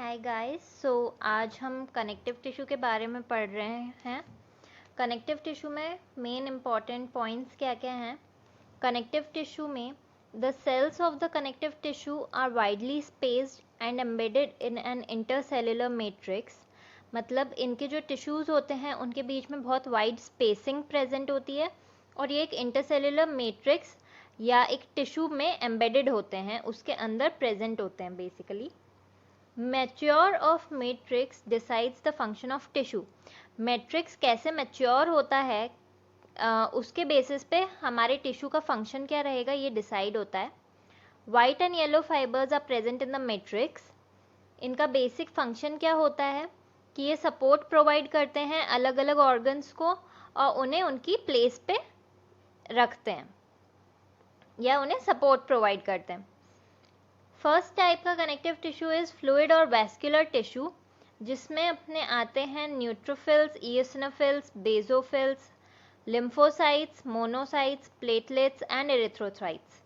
Hi guys. आज हम connective tissue के बारे में पढ़ रहे हैं। कनेक्टिव टिश्यू में मेन इम्पॉर्टेंट पॉइंट्स क्या क्या हैं। कनेक्टिव टिश्यू में the cells of the connective tissue are widely spaced and embedded in an intercellular matrix. मतलब इनके जो टिश्यूज़ होते हैं उनके बीच में बहुत वाइड स्पेसिंग प्रेजेंट होती है और ये एक इंटरसेल्युलर मैट्रिक्स या एक टिश्यू में एम्बेडेड होते हैं, उसके अंदर प्रेजेंट होते हैं basically. Mature of matrix decides the function of tissue. Matrix कैसे मैच्योर होता है उसके बेसिस पे हमारे टिश्यू का फंक्शन क्या रहेगा ये डिसाइड होता है। White and yellow fibres are present in the matrix. इनका बेसिक फंक्शन क्या होता है कि ये सपोर्ट प्रोवाइड करते हैं अलग अलग ऑर्गन्स को और उन्हें उनकी प्लेस पे रखते हैं या उन्हें सपोर्ट प्रोवाइड करते हैं। फर्स्ट टाइप का कनेक्टिव टिश्यू इज फ्लूइड और वैस्कुलर टिश्यू, जिसमें अपने आते हैं neutrophils, eosinophils, basophils, lymphocytes, monocytes, platelets and erythrocytes.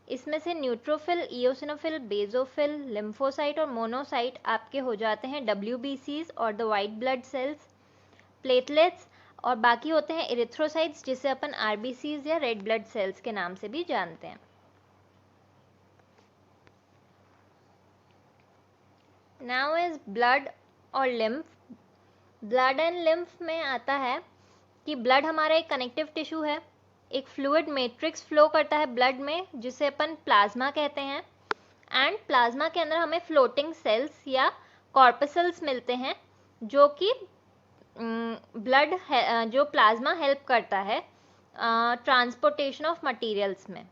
इसमें से न्यूट्रोफिल, इओसिनोफिल, बेसोफिल, लिम्फोसाइट और मोनोसाइट आपके हो जाते हैं WBCs और the white blood cells. Platelets और बाकी होते हैं एरिथ्रोसाइट्स, जिसे अपन RBCs या रेड ब्लड सेल्स के नाम से भी जानते हैं। नाउ इज ब्लड और लिम्फ। ब्लड एंड लिम्फ में आता है कि ब्लड हमारा एक कनेक्टिव टिश्यू है, एक फ्लूइड मैट्रिक्स फ्लो करता है ब्लड में जिसे अपन प्लाज्मा कहते हैं। एंड प्लाज्मा के अंदर हमें फ्लोटिंग सेल्स या कॉर्पसल्स मिलते हैं जो कि ब्लड जो प्लाज्मा हेल्प करता है ट्रांसपोर्टेशन ऑफ मटेरियल्स में।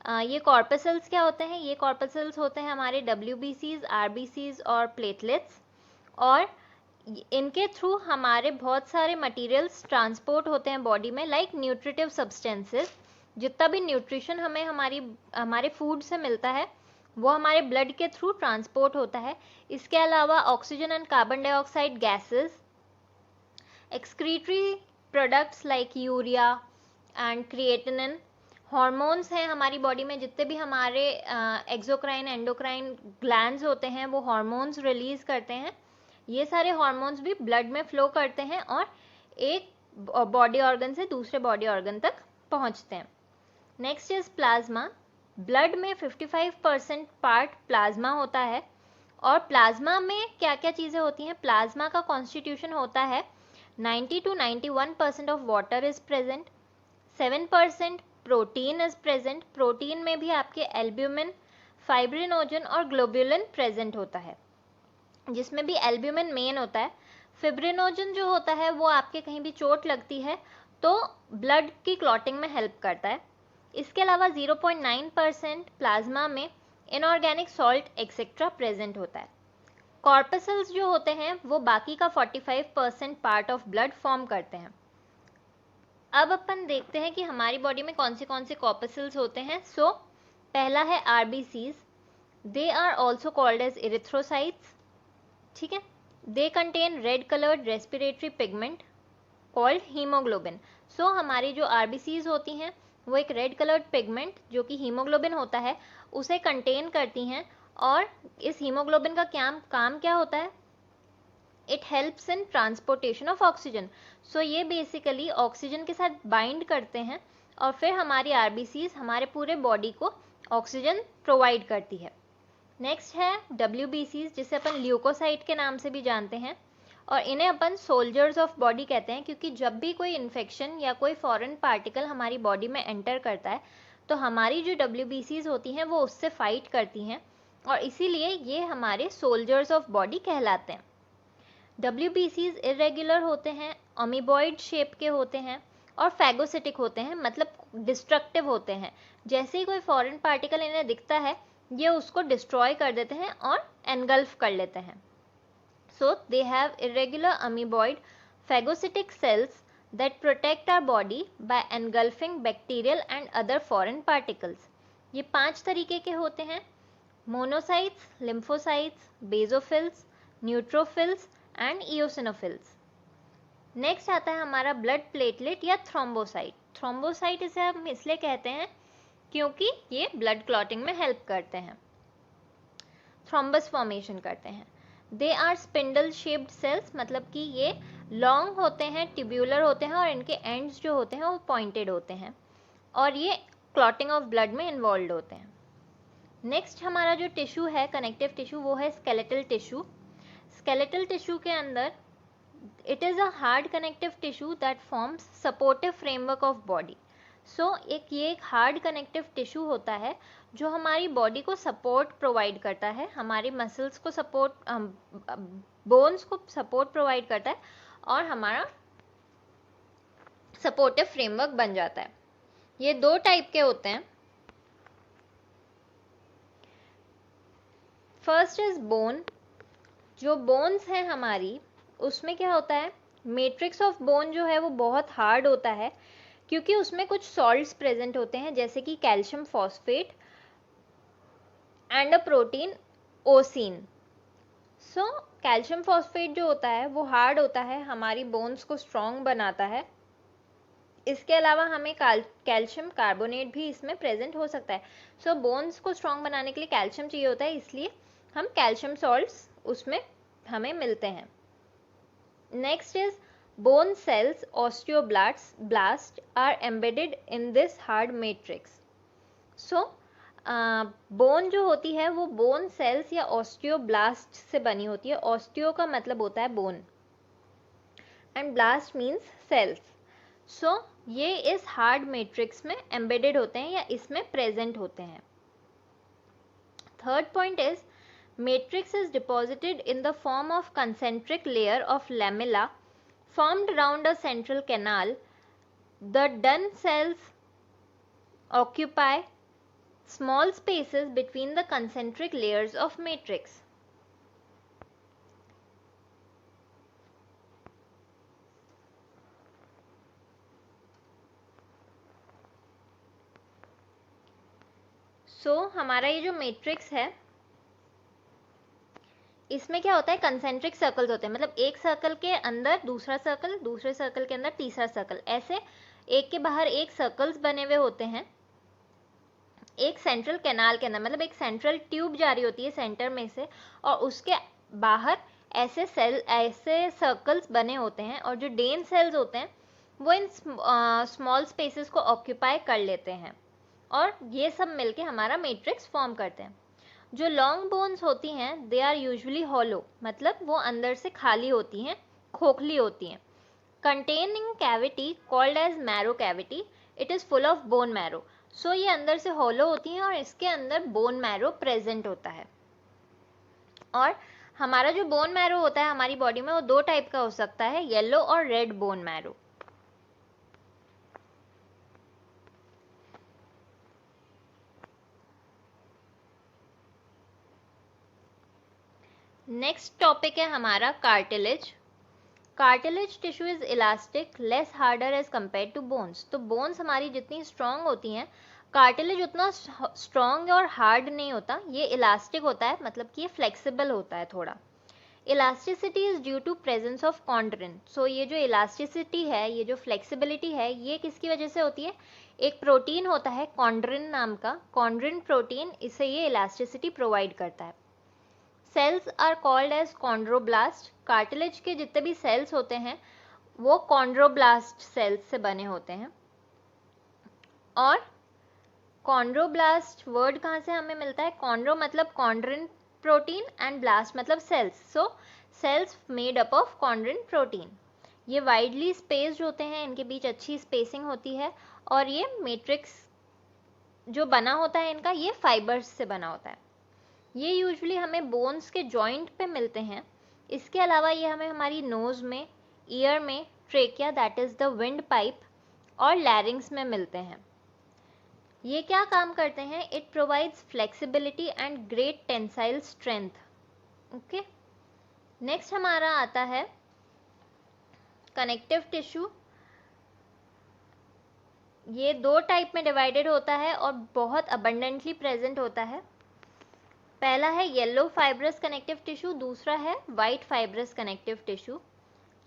ये कॉर्पसल्स क्या होते हैं? ये कॉर्पसल्स होते हैं हमारे WBCs, RBCs और प्लेटलेट्स, और इनके थ्रू हमारे बहुत सारे मटेरियल्स ट्रांसपोर्ट होते हैं बॉडी में, लाइक न्यूट्रिटिव सब्सटेंसेस। जितना भी न्यूट्रिशन हमें हमारे फूड से मिलता है वो हमारे ब्लड के थ्रू ट्रांसपोर्ट होता है। इसके अलावा oxygen and carbon dioxide gases, excretory products like urea and creatinine, hormones हैं हमारी बॉडी में। जितने भी हमारे एक्सोक्राइन एंडोक्राइन ग्लैंड्स होते हैं वो हॉर्मोन्स रिलीज करते हैं। ये सारे हॉर्मोन्स भी ब्लड में फ्लो करते हैं और एक बॉडी ऑर्गन से दूसरे बॉडी ऑर्गन तक पहुंचते हैं। Next is plasma. ब्लड में 55% पार्ट प्लाज्मा होता है। और प्लाज्मा में क्या क्या चीज़ें होती हैं? प्लाज्मा का कॉन्स्टिट्यूशन होता है 90 to 91% of water is present, 7% protein is present. Protein में भी आपके एल्ब्यूमिन, फाइब्रिनोजन और ग्लोब्यूलिन प्रेजेंट होता है, जिसमें भी एल्ब्यूमिन मेन होता है। फिब्रिनोजन जो होता है वो आपके कहीं भी चोट लगती है तो ब्लड की क्लॉटिंग में हेल्प करता है। इसके अलावा 0.9% प्लाज्मा में इनऑर्गेनिक सॉल्ट एक्सेट्रा प्रेजेंट होता है। कॉर्पसल्स जो होते हैं वो बाकी का 45% पार्ट ऑफ ब्लड फॉर्म करते हैं। अब अपन देखते हैं कि हमारी बॉडी में कौन से कॉर्पसल्स होते हैं। पहला है RBCs। They are also called as erythrocytes. ठीक है, they contain red coloured respiratory pigment called haemoglobin. हमारी जो RBCs होती हैं वो एक रेड कलर्ड पिगमेंट जो कि हीमोग्लोबिन होता है उसे कंटेन करती हैं। और इस हीमोग्लोबिन का काम क्या होता है? It helps in transportation of oxygen. ये बेसिकली ऑक्सीजन के साथ बाइंड करते हैं और फिर हमारी RBCs हमारे पूरे बॉडी को ऑक्सीजन प्रोवाइड करती है। नेक्स्ट है WBCs, जिसे अपन ल्यूकोसाइट के नाम से भी जानते हैं, और इन्हें अपन सोल्जर्स ऑफ बॉडी कहते हैं क्योंकि जब भी कोई इन्फेक्शन या कोई फॉरेन पार्टिकल हमारी बॉडी में एंटर करता है तो हमारी जो WBCs होती हैं वो उससे फाइट करती हैं और इसीलिए ये हमारे सोल्जर्स ऑफ बॉडी कहलाते हैं। WBCs इरेगुलर होते हैं, अमीबॉइड शेप के होते हैं और फैगोसिटिक होते हैं, मतलब डिस्ट्रक्टिव होते हैं। जैसे ही कोई फॉरेन पार्टिकल इन्हें दिखता है ये उसको डिस्ट्रॉय कर देते हैं और एनगल्फ कर लेते हैं। They have irregular amoeboid phagocytic cells that protect our body by engulfing bacterial and other foreign particles. ये 5 तरीके के होते हैं: monocytes, lymphocytes, basophils, neutrophils and eosinophils. Next आता है हमारा ब्लड प्लेटलेट या थ्रोम्बोसाइट। थ्रोम्बोसाइट इसे हम इसलिए कहते हैं क्योंकि ये ब्लड क्लॉटिंग में हेल्प करते हैं। थ्रोम्बस फॉर्मेशन करते हैं। They are spindle shaped cells, मतलब कि ये लॉन्ग होते हैं, ट्यूब्यूलर होते हैं और इनके एंड्स जो होते हैं वो पॉइंटेड होते हैं और ये क्लॉटिंग ऑफ ब्लड में इन्वॉल्व होते हैं। नेक्स्ट हमारा जो टिश्यू है कनेक्टिव टिश्यू वो है स्केलेटल टिश्यू। स्केलेटल टिश्यू के अंदर it is a hard connective tissue that forms supportive framework of body. So ये एक हार्ड कनेक्टिव टिश्यू होता है जो हमारी बॉडी को सपोर्ट प्रोवाइड करता है, हमारी मसल्स को सपोर्ट, बोन्स को सपोर्ट प्रोवाइड करता है और हमारा सपोर्टिव फ्रेमवर्क बन जाता है। ये दो टाइप के होते हैं। First is bone. जो बोन्स हैं हमारी, उसमें क्या होता है, मैट्रिक्स ऑफ बोन जो है वो बहुत हार्ड होता है क्योंकि उसमें कुछ सॉल्ट्स प्रेजेंट होते हैं जैसे कि calcium phosphate and a protein ossein. So calcium phosphate जो होता है वो हार्ड होता है, हमारी बोन्स को स्ट्रॉन्ग बनाता है। इसके अलावा हमें कैल्शियम कार्बोनेट भी इसमें प्रेजेंट हो सकता है। सो बोन्स को स्ट्रॉन्ग बनाने के लिए कैल्शियम चाहिए होता है, इसलिए हम कैल्शियम सॉल्ट्स उसमें हमें मिलते हैं। Next is bone cells, osteoblasts are embedded in this hard matrix. So bone जो होती है वो बोन सेल्स या ऑस्टियोब्लास्ट से बनी होती है। ऑस्टियो का मतलब होता है bone and blast means cells. So ये इस हार्ड मैट्रिक्स में एम्बेडेड होते हैं या इसमें प्रेजेंट होते हैं। Third point is matrix is deposited in the form of concentric layer of lamella formed around a central canal. The Dunn cells occupy small spaces between the concentric layers of matrix. हमारा ये जो matrix है इसमें क्या होता है, concentric circles होते हैं, मतलब एक सर्कल के अंदर दूसरा सर्कल, दूसरे सर्कल के अंदर तीसरा सर्कल, ऐसे एक के बाहर एक सर्कल्स बने हुए होते हैं एक सेंट्रल कैनाल के अंदर। मतलब एक सेंट्रल ट्यूब जा रही होती है सेंटर में से और उसके बाहर ऐसे सर्कल्स बने होते हैं और जो डेन सेल्स होते हैं वो इन स्मॉल स्पेसेस को ऑक्यूपाई कर लेते हैं और ये सब मिलके हमारा मैट्रिक्स फॉर्म करते हैं। जो लॉन्ग बोन्स होती हैं दे आर यूजुअली हॉलो, मतलब वो अंदर से खाली होती हैं, खोखली होती हैं। Containing cavity called as marrow cavity, it is full of bone marrow. So ये अंदर से हॉलो होती हैं और इसके अंदर बोन मैरो प्रेजेंट होता है। और हमारा जो बोन मैरो होता है हमारी बॉडी में वो दो टाइप का हो सकता है, येलो और red bone marrow. Next topic है हमारा cartilage. Cartilage tissue is elastic, less harder as compare to bones. तो बोन्स हमारी जितनी स्ट्रॉन्ग होती हैं, कार्टिलेज उतना स्ट्रॉन्ग और हार्ड नहीं होता, ये इलास्टिक होता है, मतलब कि ये फ्लेक्सिबल होता है थोड़ा। Elasticity is due to presence of chondrin. So ये जो इलास्टिसिटी है, ये जो फ्लेक्सिबिलिटी है, ये किसकी वजह से होती है, एक प्रोटीन होता है कॉन्ड्रिन नाम का, कॉन्ड्रिन प्रोटीन, इसे ये इलास्टिसिटी प्रोवाइड करता है। Cells are called as chondroblast. Cartilage के जितने भी सेल्स होते हैं वो कॉन्ड्रोब्लास्ट सेल्स से बने होते हैं। और कॉन्ड्रोब्लास्ट वर्ड कहाँ से हमें मिलता है, कॉन्ड्रो मतलब कॉन्ड्रिन प्रोटीन एंड ब्लास्ट मतलब cells. So cells made up of chondrin protein. ये वाइडली स्पेस्ड होते हैं, इनके बीच अच्छी स्पेसिंग होती है और ये मैट्रिक्स जो बना होता है इनका, ये फाइबर्स से बना होता है। ये यूजुअली हमें बोन्स के जॉइंट पे मिलते हैं। इसके अलावा ये हमें हमारी नोज में, ईयर में, trachea that is the wind pipe और लैरिंग्स में मिलते हैं। ये क्या काम करते हैं, it provides flexibility and great tensile strength. Okay, next हमारा आता है कनेक्टिव टिश्यू। ये दो टाइप में डिवाइडेड होता है और बहुत अबंडेंटली प्रेजेंट होता है। पहला है येलो फाइब्रस कनेक्टिव टिश्यू, दूसरा है वाइट फाइब्रस कनेक्टिव टिश्यू।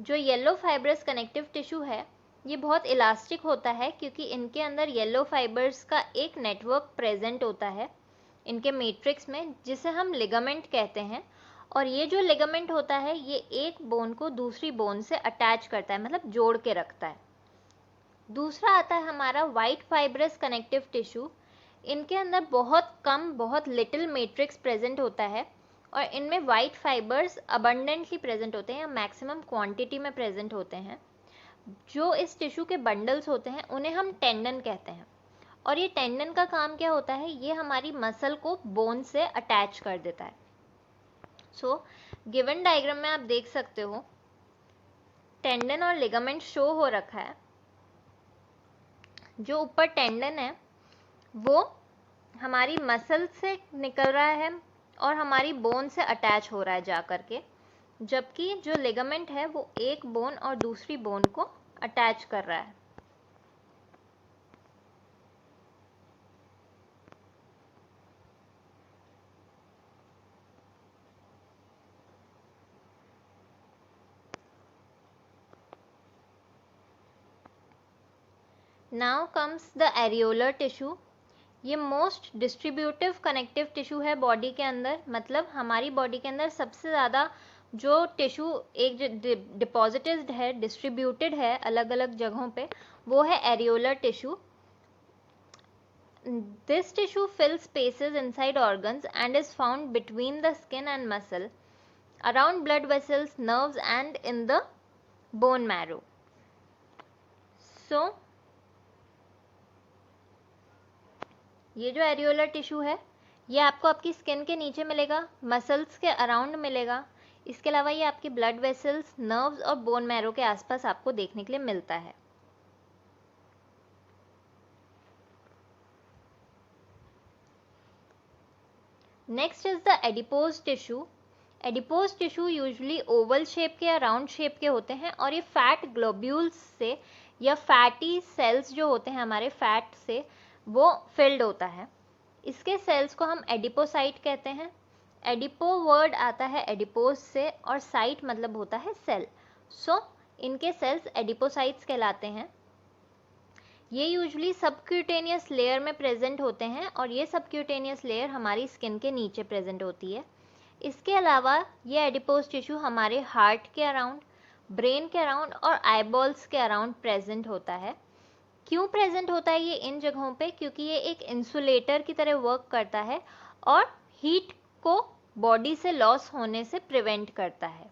जो येलो फाइब्रस कनेक्टिव टिश्यू है ये बहुत इलास्टिक होता है क्योंकि इनके अंदर येलो फाइबर्स का एक नेटवर्क प्रेजेंट होता है इनके मैट्रिक्स में, जिसे हम लिगामेंट कहते हैं। और ये जो लिगामेंट होता है ये एक बोन को दूसरी बोन से अटैच करता है, मतलब जोड़ के रखता है। दूसरा आता है हमारा वाइट फाइब्रस कनेक्टिव टिश्यू। इनके अंदर बहुत कम, बहुत लिटिल मैट्रिक्स प्रेजेंट होता है और इनमें वाइट फाइबर्स अबंडेंटली प्रेजेंट होते हैं या मैक्सिमम क्वांटिटी में प्रेजेंट होते हैं। जो इस टिश्यू के बंडल्स होते हैं उन्हें हम टेंडन कहते हैं। और ये टेंडन का काम क्या होता है, ये हमारी मसल को बोन से अटैच कर देता है। सो गिवन डायग्राम में आप देख सकते हो टेंडन और लिगामेंट शो हो रखा है। जो ऊपर टेंडन है वो हमारी मसल से निकल रहा है और हमारी बोन से अटैच हो रहा है जा करके, जबकि जो लिगामेंट है वो एक बोन और दूसरी बोन को अटैच कर रहा है। Now comes the areolar tissue. ये मोस्ट डिस्ट्रीब्यूटिव कनेक्टिव टिश्यू है बॉडी के अंदर, मतलब हमारी बॉडी के अंदर सबसे ज़्यादा जो टिश्यू एक डिपॉजिटेड है, डिस्ट्रीब्यूटेड है अलग अलग जगहों पे, वो है areolar tissue. This tissue fills spaces inside organs and is found between the skin and muscle, around blood vessels, nerves and in the bone marrow. So ये जो एरियोलर टिश्यू है ये आपको आपकी स्किन के नीचे मिलेगा, मसल्स के अराउंड मिलेगा। इसके अलावा ये आपकी ब्लड वेसल्स, नर्व्स और बोन मैरो के आसपास आपको देखने के लिए मिलता है। Next is the adipose tissue. Adipose tissue usually Oval shape के या राउंड शेप के होते हैं और ये फैट ग्लोब्यूल्स से या फैटी सेल्स जो होते हैं हमारे फैट से वो फिल्ड होता है। इसके सेल्स को हम एडिपोसाइट कहते हैं। एडिपो वर्ड आता है एडिपोज से और साइट मतलब होता है सेल। सो इनके सेल्स एडिपोसाइट्स कहलाते हैं। ये यूजुअली सबक्यूटेनियस लेयर में प्रेजेंट होते हैं और ये सबक्यूटेनियस लेयर हमारी स्किन के नीचे प्रेजेंट होती है। इसके अलावा ये एडिपोज टिश्यू हमारे हार्ट के अराउंड, ब्रेन के अराउंड और आईबॉल्स के अराउंड प्रेजेंट होता है। क्यों प्रेजेंट होता है ये इन जगहों पे? क्योंकि ये एक इंसुलेटर की तरह वर्क करता है और हीट को बॉडी से लॉस होने से प्रिवेंट करता है।